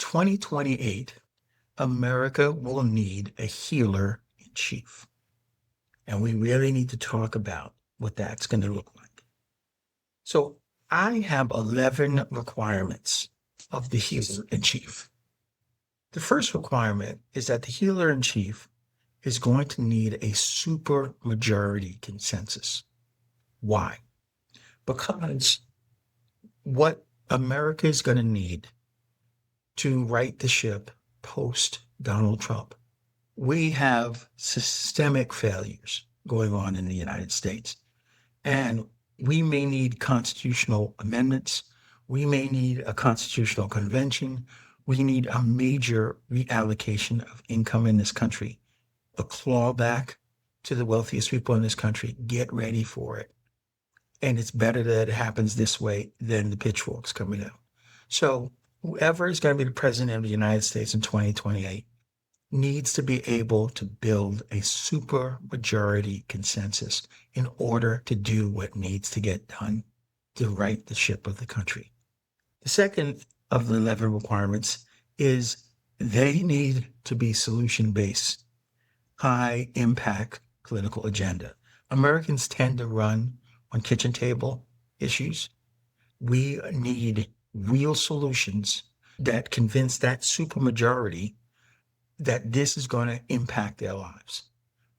2028, America will need a healer in chief. And we really need to talk about what that's going to look like. So I have 11 requirements of the healer in chief. The first requirement is that the healer in chief is going to need a super majority consensus. Why? Because what America is going to need to right the ship post Donald Trump, we have systemic failures going on in the United States. And we may need constitutional amendments. We may need a constitutional convention. We need a major reallocation of income in this country, a clawback to the wealthiest people in this country. Get ready for it. And it's better that it happens this way than the pitchforks coming out. So whoever is going to be the president of the United States in 2028 needs to be able to build a super majority consensus in order to do what needs to get done to right the ship of the country. The second of the 11 requirements is they need to be solution-based, high-impact political agenda. Americans tend to run on kitchen table issues. We need real solutions that convince that supermajority that this is going to impact their lives.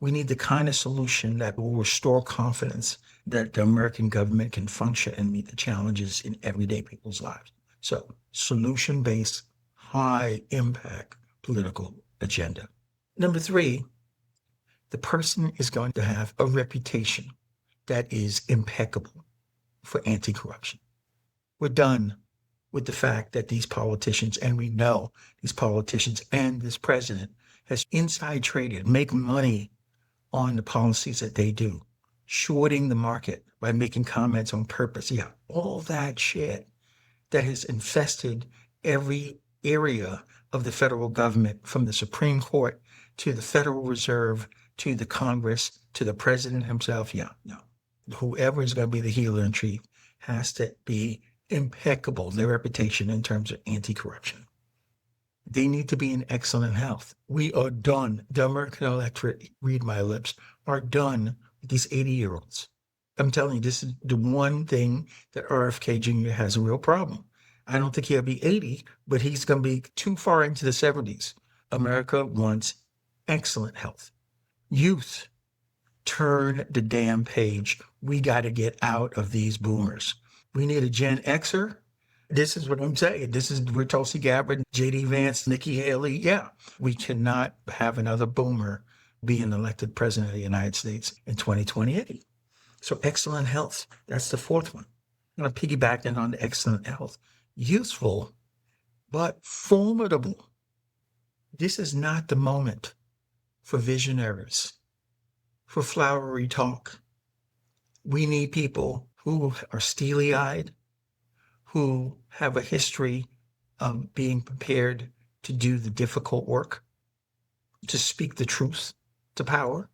We need the kind of solution that will restore confidence that the American government can function and meet the challenges in everyday people's lives. So, solution-based, high-impact political agenda. Number 3, the person is going to have a reputation that is impeccable for anti-corruption. We're done with the fact that these politicians, and we know these politicians and this president has inside traded, make money on the policies that they do, shorting the market by making comments on purpose. Yeah, all that shit that has infested every area of the federal government, from the Supreme Court to the Federal Reserve to the Congress to the president himself. Yeah, no. Whoever is going to be the healer in chief has to be impeccable, their reputation in terms of anti-corruption. They need to be in excellent health. We are done. The American electorate, read my lips, are done with these 80-year-olds. I'm telling you, this is the one thing that RFK Jr. has a real problem. I don't think he'll be 80, but he's going to be too far into the 70s. America wants excellent health. Youth, turn the damn page. We got to get out of these boomers. We need a Gen Xer. This is what I'm saying. This is where Tulsi Gabbard, J.D. Vance, Nikki Haley. Yeah, we cannot have another boomer being elected president of the United States in 2028. So excellent health. That's the fourth one. I'm going to piggyback in on the excellent health. Useful, but formidable. This is not the moment for visionaries, for flowery talk. We need people who are steely-eyed, who have a history of being prepared to do the difficult work, to speak the truth to power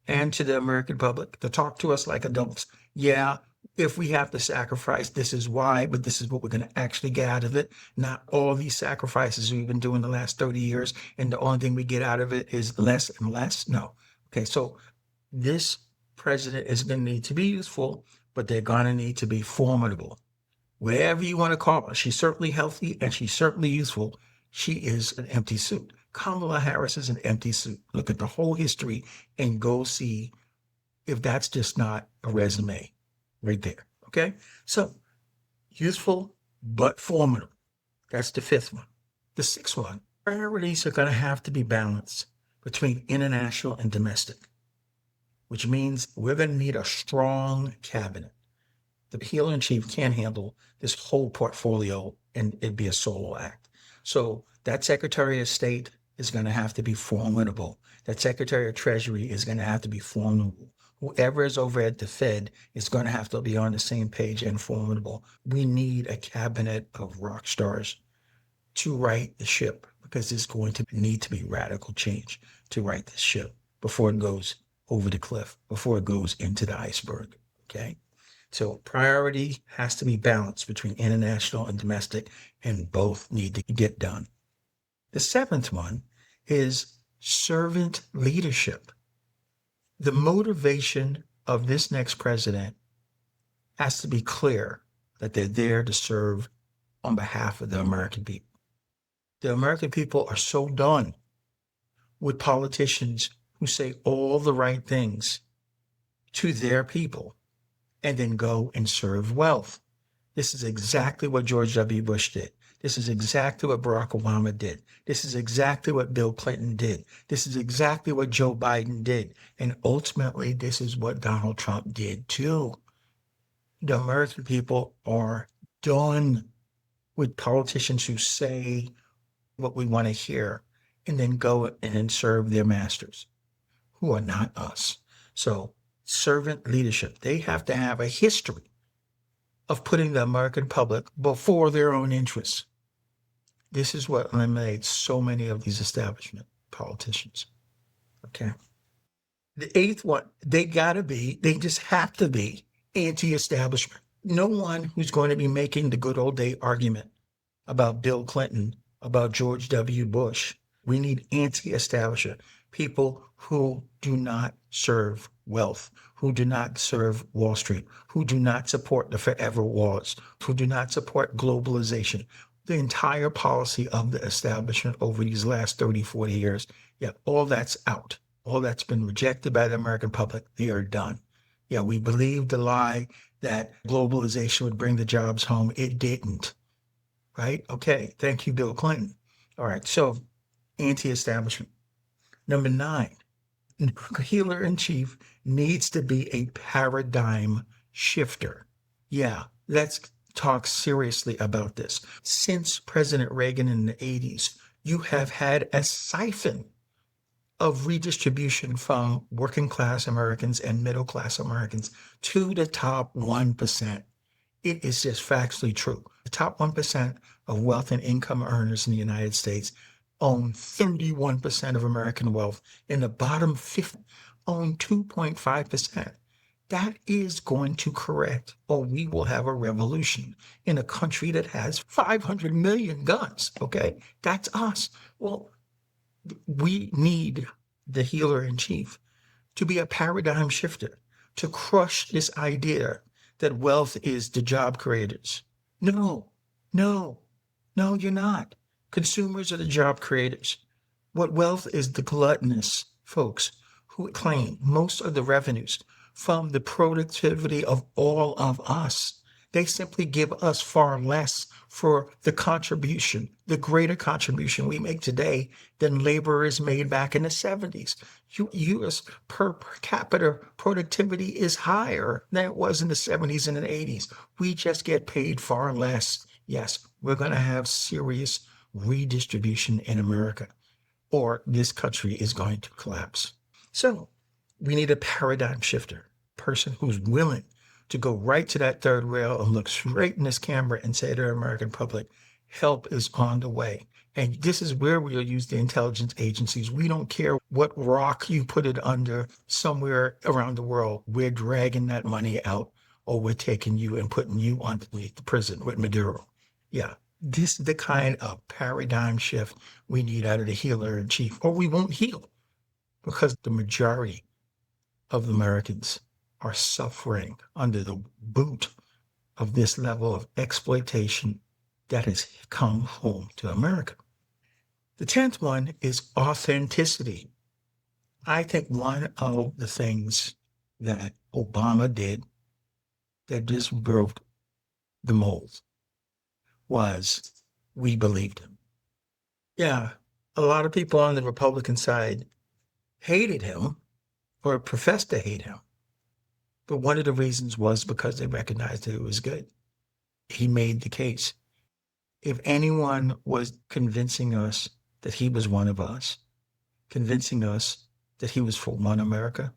and to the American public, to talk to us like adults. Yeah, if we have to sacrifice, this is why, but this is what we're going to actually get out of it. Not all these sacrifices we've been doing the last 30 years, and the only thing we get out of it is less and less. No. Okay, so this president is going to need to be useful, but they're going to need to be formidable. Whatever you want to call her, she's certainly healthy and she's certainly useful. She is an empty suit. Kamala Harris is an empty suit. Look at the whole history and go see if that's just not a resume right there. Okay? So, useful but formidable. That's the fifth one. The sixth one, priorities are going to have to be balanced between international and domestic, which means we're going to need a strong cabinet. The healer in chief can't handle this whole portfolio and it'd be a solo act. So that Secretary of State is going to have to be formidable. That Secretary of Treasury is going to have to be formidable. Whoever is over at the Fed is going to have to be on the same page and formidable. We need a cabinet of rock stars to right the ship, because there's going to need to be radical change to right this ship before it goes over the cliff, before it goes into the iceberg. Okay? So priority has to be balanced between international and domestic, and both need to get done. The seventh one is servant leadership. The motivation of this next president has to be clear that they're there to serve on behalf of the American people. The American people are so done with politicians who say all the right things to their people and then go and serve wealth. This is exactly what George W. Bush did. This is exactly what Barack Obama did. This is exactly what Bill Clinton did. This is exactly what Joe Biden did. And ultimately, this is what Donald Trump did too. The American people are done with politicians who say what we want to hear and then go and then serve their masters, who are not us. So servant leadership, they have to have a history of putting the American public before their own interests. This is what eliminates so many of these establishment politicians. Okay. The eighth one, they just have to be anti-establishment. No one who's going to be making the good old day argument about Bill Clinton, about George W. Bush. We need anti-establishment, people who do not serve wealth, who do not serve Wall Street, who do not support the forever wars, who do not support globalization. The entire policy of the establishment over these last 30, 40 years, yeah, all that's out. All that's been rejected by the American public. They are done. Yeah, we believed the lie that globalization would bring the jobs home. It didn't. Right? Okay. Thank you, Bill Clinton. All right. So anti-establishment. Number 9, healer in chief needs to be a paradigm shifter. Yeah, let's talk seriously about this. Since President Reagan in the 80s, you have had a siphon of redistribution from working class Americans and middle class Americans to the top 1%. It is just factually true. The top 1% of wealth and income earners in the United States own 31% of American wealth, and the bottom 50 own 2.5%. That is going to correct, or we will have a revolution in a country that has 500 million guns. Okay, that's us. Well, we need the healer in chief to be a paradigm shifter, to crush this idea that wealth is the job creators. No, no, no, you're not. Consumers are the job creators. What wealth is the gluttonous folks who claim most of the revenues from the productivity of all of us. They simply give us far less for the contribution, the greater contribution we make today than laborers made back in the 70s. U.S. per capita productivity is higher than it was in the 70s and the 80s. We just get paid far less. Yes, we're going to have serious redistribution in America, or this country is going to collapse. So we need a paradigm shifter, person who's willing to go right to that third rail and look straight in this camera and say to the American public, help is on the way. And this is where we'll use the intelligence agencies. We don't care what rock you put it under somewhere around the world. We're dragging that money out, or we're taking you and putting you underneath the prison with Maduro. Yeah, this is the kind of paradigm shift we need out of the healer in chief, or we won't heal, because the majority of Americans are suffering under the boot of this level of exploitation that has come home to America. The 10th one is authenticity. I think one of the things that Obama did that just broke the mold was we believed him. Yeah, a lot of people on the Republican side hated him or professed to hate him. But one of the reasons was because they recognized that it was good. He made the case. If anyone was convincing us that he was one of us, convincing us that he was for one America,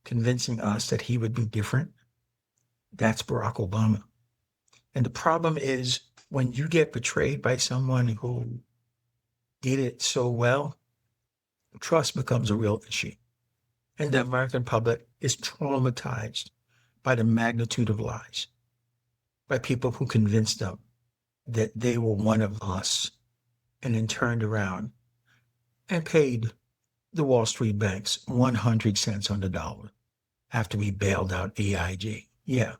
convincing us that he would be different, that's Barack Obama. And the problem is when you get betrayed by someone who did it so well, trust becomes a real issue. And the American public is traumatized by the magnitude of lies, by people who convinced them that they were one of us. and then turned around and paid the Wall Street banks 100 cents on the dollar after we bailed out EIG. Yeah,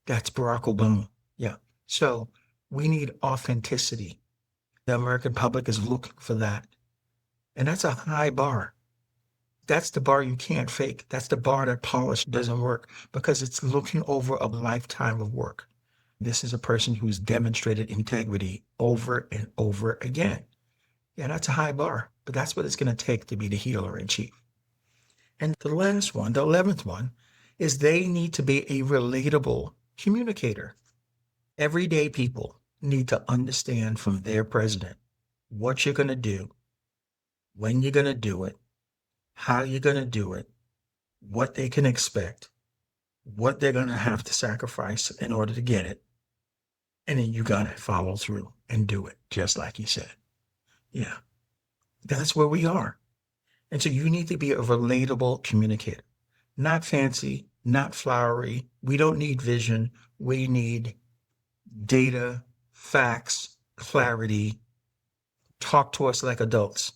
that's Barack Obama. Yeah. So we need authenticity. The American public is looking for that. And that's a high bar. That's the bar you can't fake. That's the bar that polish doesn't work because it's looking over a lifetime of work. This is a person who's demonstrated integrity over and over again. Yeah, that's a high bar, but that's what it's going to take to be the healer in chief. And the last one, the 11th one, is they need to be a relatable communicator. Everyday people need to understand from their president what you're going to do, when you're going to do it, how you're going to do it, what they can expect, what they're going to have to sacrifice in order to get it. And then you got to follow through and do it, just like you said. Yeah, that's where we are. And so you need to be a relatable communicator, not fancy, not flowery. We don't need vision. We need data, facts, clarity. Talk to us like adults.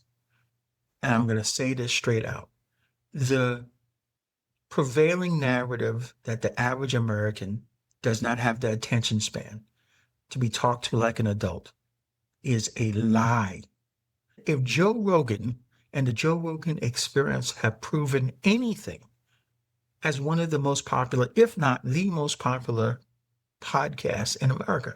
And I'm going to say this straight out. The prevailing narrative that the average American does not have the attention span to be talked to like an adult is a lie. If Joe Rogan and the Joe Rogan Experience have proven anything as one of the most popular, if not the most popular podcasts in America,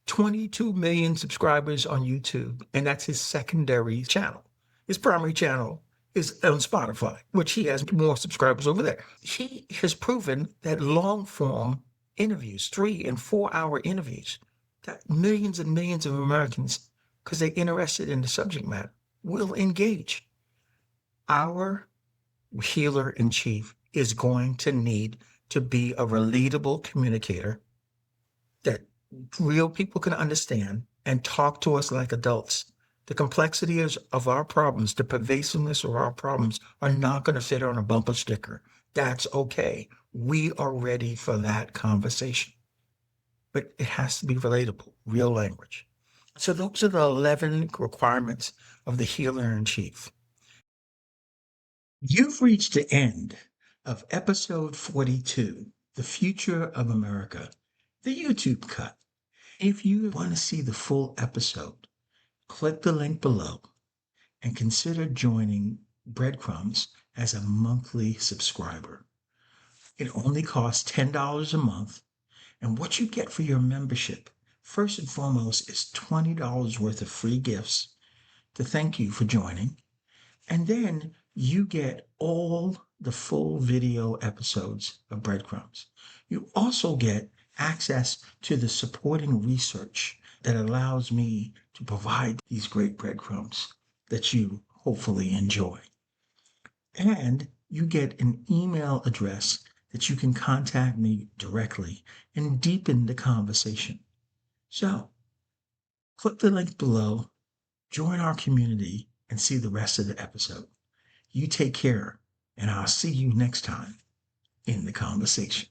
22 million subscribers on YouTube, and that's his secondary channel. His primary channel is on Spotify, which he has more subscribers over there. He has proven that long form interviews, 3 and 4 hour interviews, that millions and millions of Americans, because they're interested in the subject matter, will engage. Our healer in chief is going to need to be a relatable communicator that real people can understand and talk to us like adults. The complexities of our problems, the pervasiveness of our problems are not going to fit on a bumper sticker. That's okay. We are ready for that conversation. But it has to be relatable, real language. So those are the 11 requirements of the healer in chief. You've reached the end of episode 42, The Future of America, the YouTube cut. If you want to see the full episode, click the link below and consider joining Breadcrumbs as a monthly subscriber. It only costs $10 a month, and what you get for your membership, first and foremost, is $20 worth of free gifts to thank you for joining. And then you get all the full video episodes of Breadcrumbs. You also get access to the supporting research that allows me to provide these great breadcrumbs that you hopefully enjoy. And you get an email address that you can contact me directly and deepen the conversation. So, click the link below, join our community, and see the rest of the episode. You take care, and I'll see you next time in the conversation.